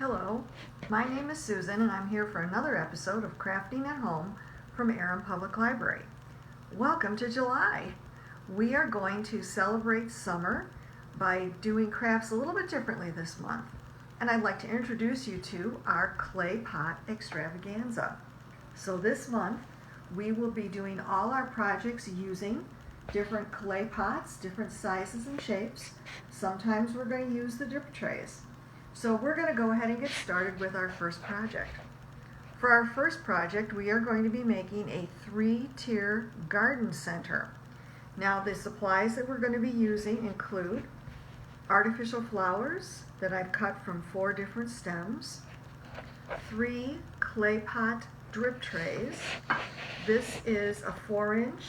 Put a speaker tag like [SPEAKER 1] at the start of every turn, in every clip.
[SPEAKER 1] Hello, my name is Susan and I'm here for another episode of Crafting at Home from Aram Public Library. Welcome to July. We are going to celebrate summer by doing crafts a little bit differently this month. And I'd like to introduce you to our Clay Pot Extravaganza. So this month we will be doing all our projects using different clay pots, different sizes and shapes. Sometimes we're going to use the drip trays. So we're going to go ahead and get started with our first project. For our first project, we are going to be making a 3-tier garden center. Now the supplies that we're going to be using include artificial flowers that I've cut from 4 different stems, 3 clay pot drip trays. This is a 4-inch,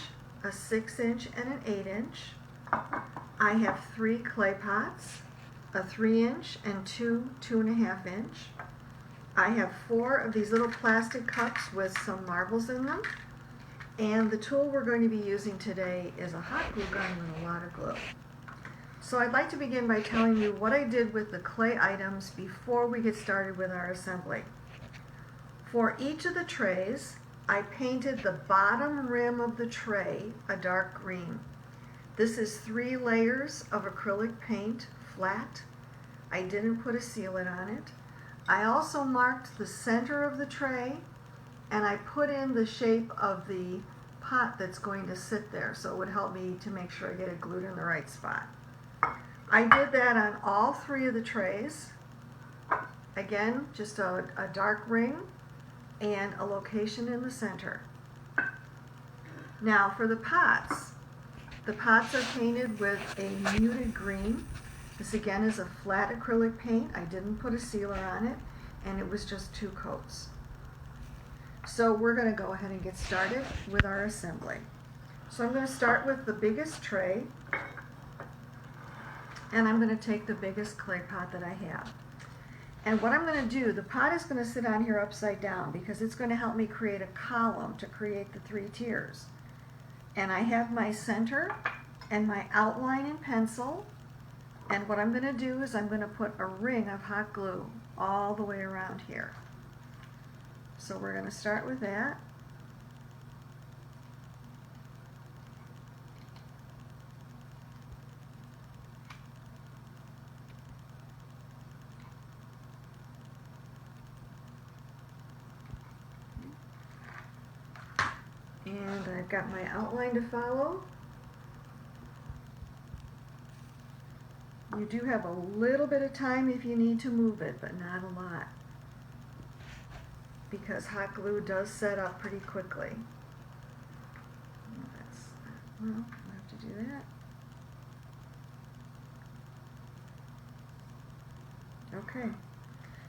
[SPEAKER 1] a 6-inch, and an 8-inch. I have 3 clay pots, a 3-inch and 2 2.5-inch. I have 4 of these little plastic cups with some marbles in them. And the tool we're going to be using today is a hot glue gun with a lot of glue. So I'd like to begin by telling you what I did with the clay items before we get started with our assembly. For each of the trays, I painted the bottom rim of the tray a dark green. This is 3 layers of acrylic paint, flat. I didn't put a sealant on it. I also marked the center of the tray and I put in the shape of the pot that's going to sit there, so it would help me to make sure I get it glued in the right spot. I did that on all 3 of the trays. Again, just a dark ring and a location in the center. Now for the pots are painted with a muted green. This again is a flat acrylic paint. I didn't put a sealer on it, and it was just 2 coats. So we're going to go ahead and get started with our assembly. So I'm going to start with the biggest tray, and I'm going to take the biggest clay pot that I have. And what I'm going to do, the pot is going to sit on here upside down because it's going to help me create a column to create the 3 tiers. And I have my center and my outline in pencil. And what I'm going to do is I'm going to put a ring of hot glue all the way around here. So we're going to start with that. And I've got my outline to follow. You do have a little bit of time if you need to move it, but not a lot, because hot glue does set up pretty quickly. Well, I have to do that. Okay,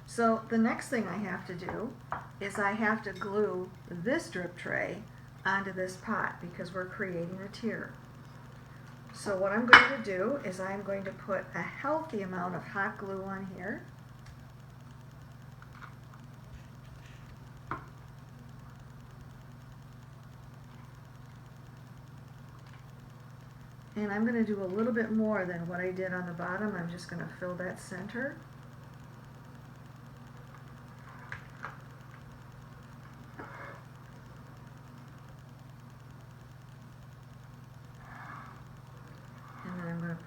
[SPEAKER 1] so the next thing I have to do is I have to glue this drip tray onto this pot because we're creating a tier. So what I'm going to do is I'm going to put a healthy amount of hot glue on here. And I'm going to do a little bit more than what I did on the bottom. I'm just going to fill that center.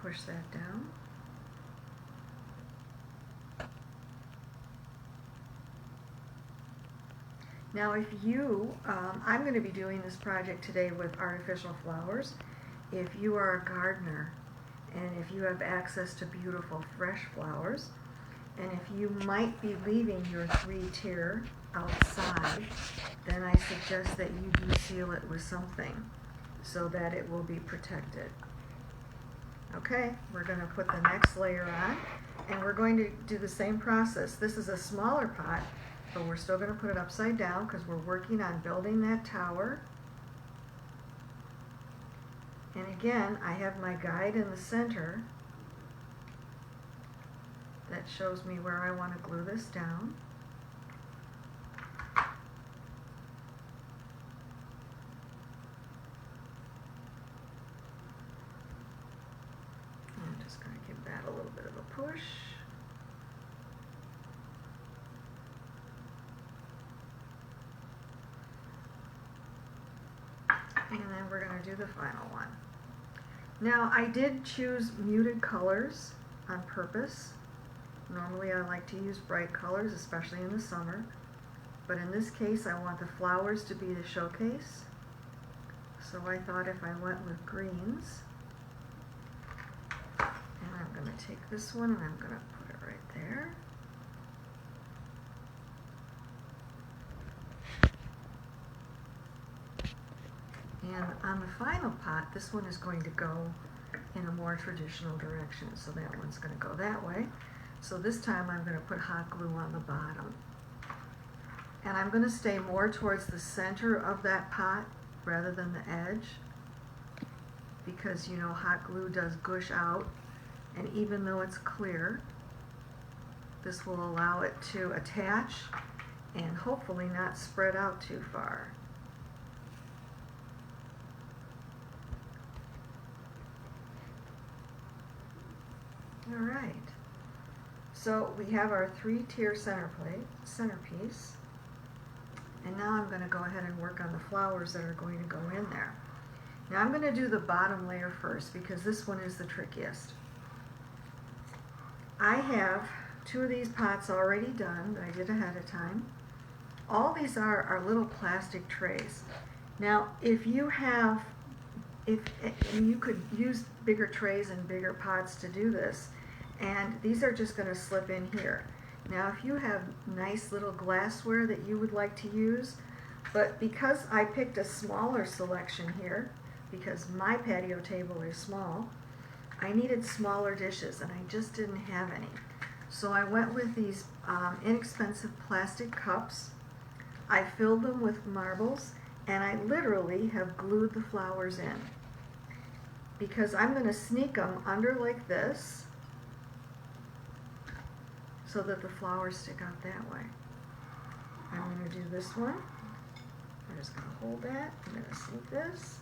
[SPEAKER 1] Push that down. Now if you, I'm going to be doing this project today with artificial flowers. If you are a gardener and if you have access to beautiful fresh flowers, and if you might be leaving your 3-tier outside, then I suggest that you do seal it with something so that it will be protected. Okay, we're going to put the next layer on, and we're going to do the same process. This is a smaller pot, but we're still going to put it upside down because we're working on building that tower. And again, I have my guide in the center that shows me where I want to glue this down. I'm just going to give that a little bit of a push. and we're going to do the final one. Now, I did choose muted colors on purpose. Normally I like to use bright colors, especially in the summer, but in this case I want the flowers to be the showcase. So I thought if I went with greens, and I'm going to take this one and I'm going to put it right there. And on the final pot, this one is going to go in a more traditional direction, so that one's going to go that way. So this time I'm going to put hot glue on the bottom. And I'm going to stay more towards the center of that pot rather than the edge, because you know hot glue does gush out, and even though it's clear, this will allow it to attach and hopefully not spread out too far. All right, so we have our 3-tier centerpiece, and now I'm going to go ahead and work on the flowers that are going to go in there. Now I'm going to do the bottom layer first because this one is the trickiest. I have 2 of these pots already done that I did ahead of time. All these are little plastic trays. Now if you have, you could use bigger trays and bigger pots to do this, and these are just going to slip in here. Now if you have nice little glassware that you would like to use, but because I picked a smaller selection here, because my patio table is small, I needed smaller dishes and I just didn't have any. So I went with these inexpensive plastic cups. I filled them with marbles and I literally have glued the flowers in, because I'm going to sneak them under like this so that the flowers stick out that way. I'm going to do this one. I'm just going to hold that. I'm going to sneak this.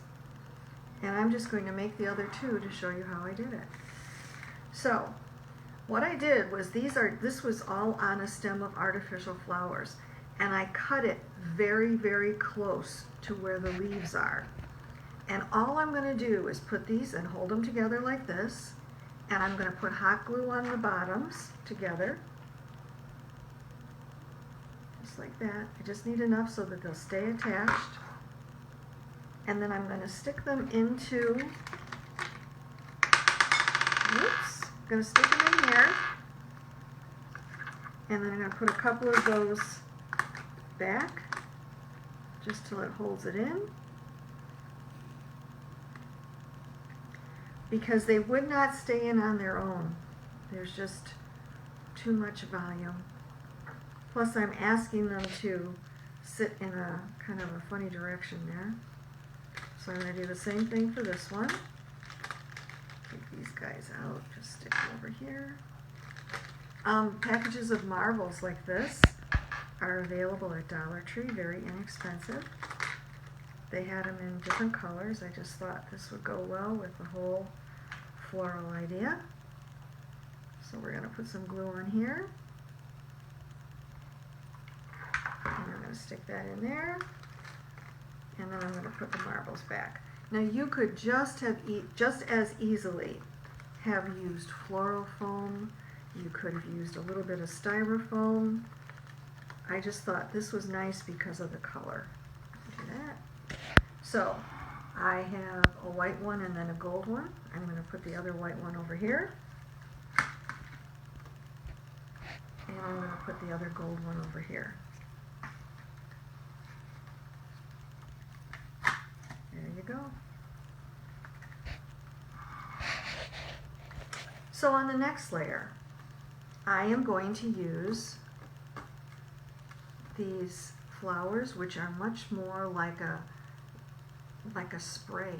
[SPEAKER 1] And I'm just going to make the other 2 to show you how I did it. So what I did was this was all on a stem of artificial flowers, and I cut it very, very close to where the leaves are. And all I'm going to do is put these and hold them together like this, and I'm going to put hot glue on the bottoms together, just like that. I just need enough so that they'll stay attached. And then I'm going to stick them into, oops, I'm going to stick them in here, and then I'm going to put a couple of those back, just till it holds it in, because they would not stay in on their own. There's just too much volume. Plus I'm asking them to sit in a kind of a funny direction there. So I'm going to do the same thing for this one. Take these guys out, just stick them over here. Packages of marbles like this are available at Dollar Tree, very inexpensive. They had them in different colors. I just thought this would go well with the whole floral idea. So we're going to put some glue on here. And I'm going to stick that in there. And then I'm going to put the marbles back. Now you could just as easily have used floral foam. You could have used a little bit of styrofoam. I just thought this was nice because of the color. Do that. So I have a white one and then a gold one. I'm going to put the other white one over here. And I'm going to put the other gold one over here. There you go. So on the next layer, I am going to use these flowers, which are much more like a spray.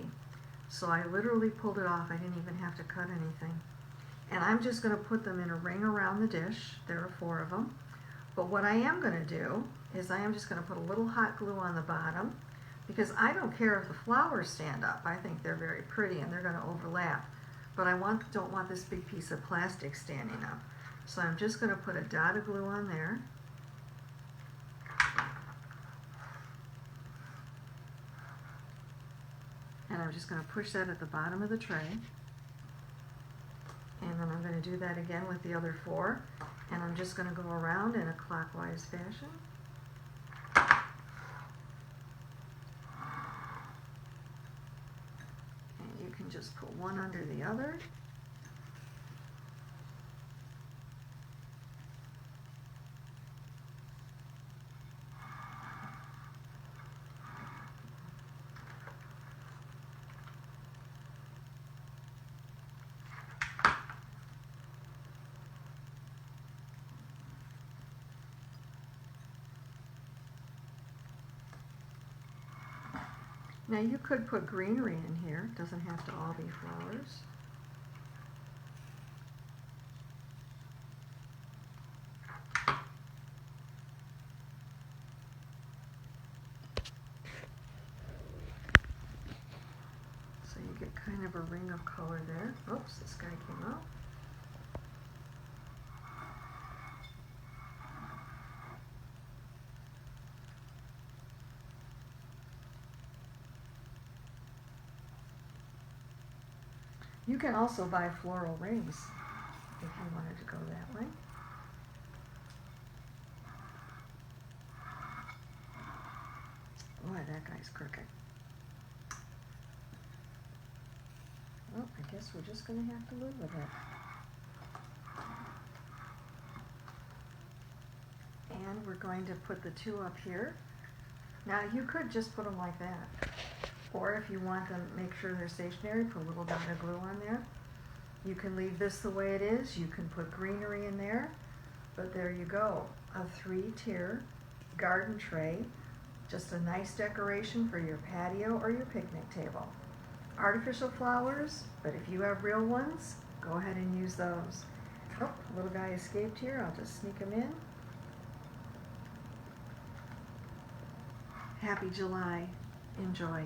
[SPEAKER 1] So I literally pulled it off. I didn't even have to cut anything. And I'm just going to put them in a ring around the dish. There are 4 of them. But what I am going to do is I am just going to put a little hot glue on the bottom, because I don't care if the flowers stand up. I think they're very pretty and they're going to overlap. But I don't want this big piece of plastic standing up. So I'm just going to put a dot of glue on there. And I'm just going to push that at the bottom of the tray. And then I'm going to do that again with the other 4. And I'm just going to go around in a clockwise fashion. And you can just put one under the other. Now you could put greenery in here. It doesn't have to all be flowers. So you get kind of a ring of color there. Oops, this guy came out. You can also buy floral rings if you wanted to go that way. Boy, that guy's crooked. Well, I guess we're just going to have to live with it. And we're going to put the 2 up here. Now you could just put them like that. Or if you want them, make sure they're stationary, put a little dot of glue on there. You can leave this the way it is. You can put greenery in there. But there you go, a 3-tier garden tray. Just a nice decoration for your patio or your picnic table. Artificial flowers, but if you have real ones, go ahead and use those. Oh, little guy escaped here. I'll just sneak him in. Happy July. Enjoy.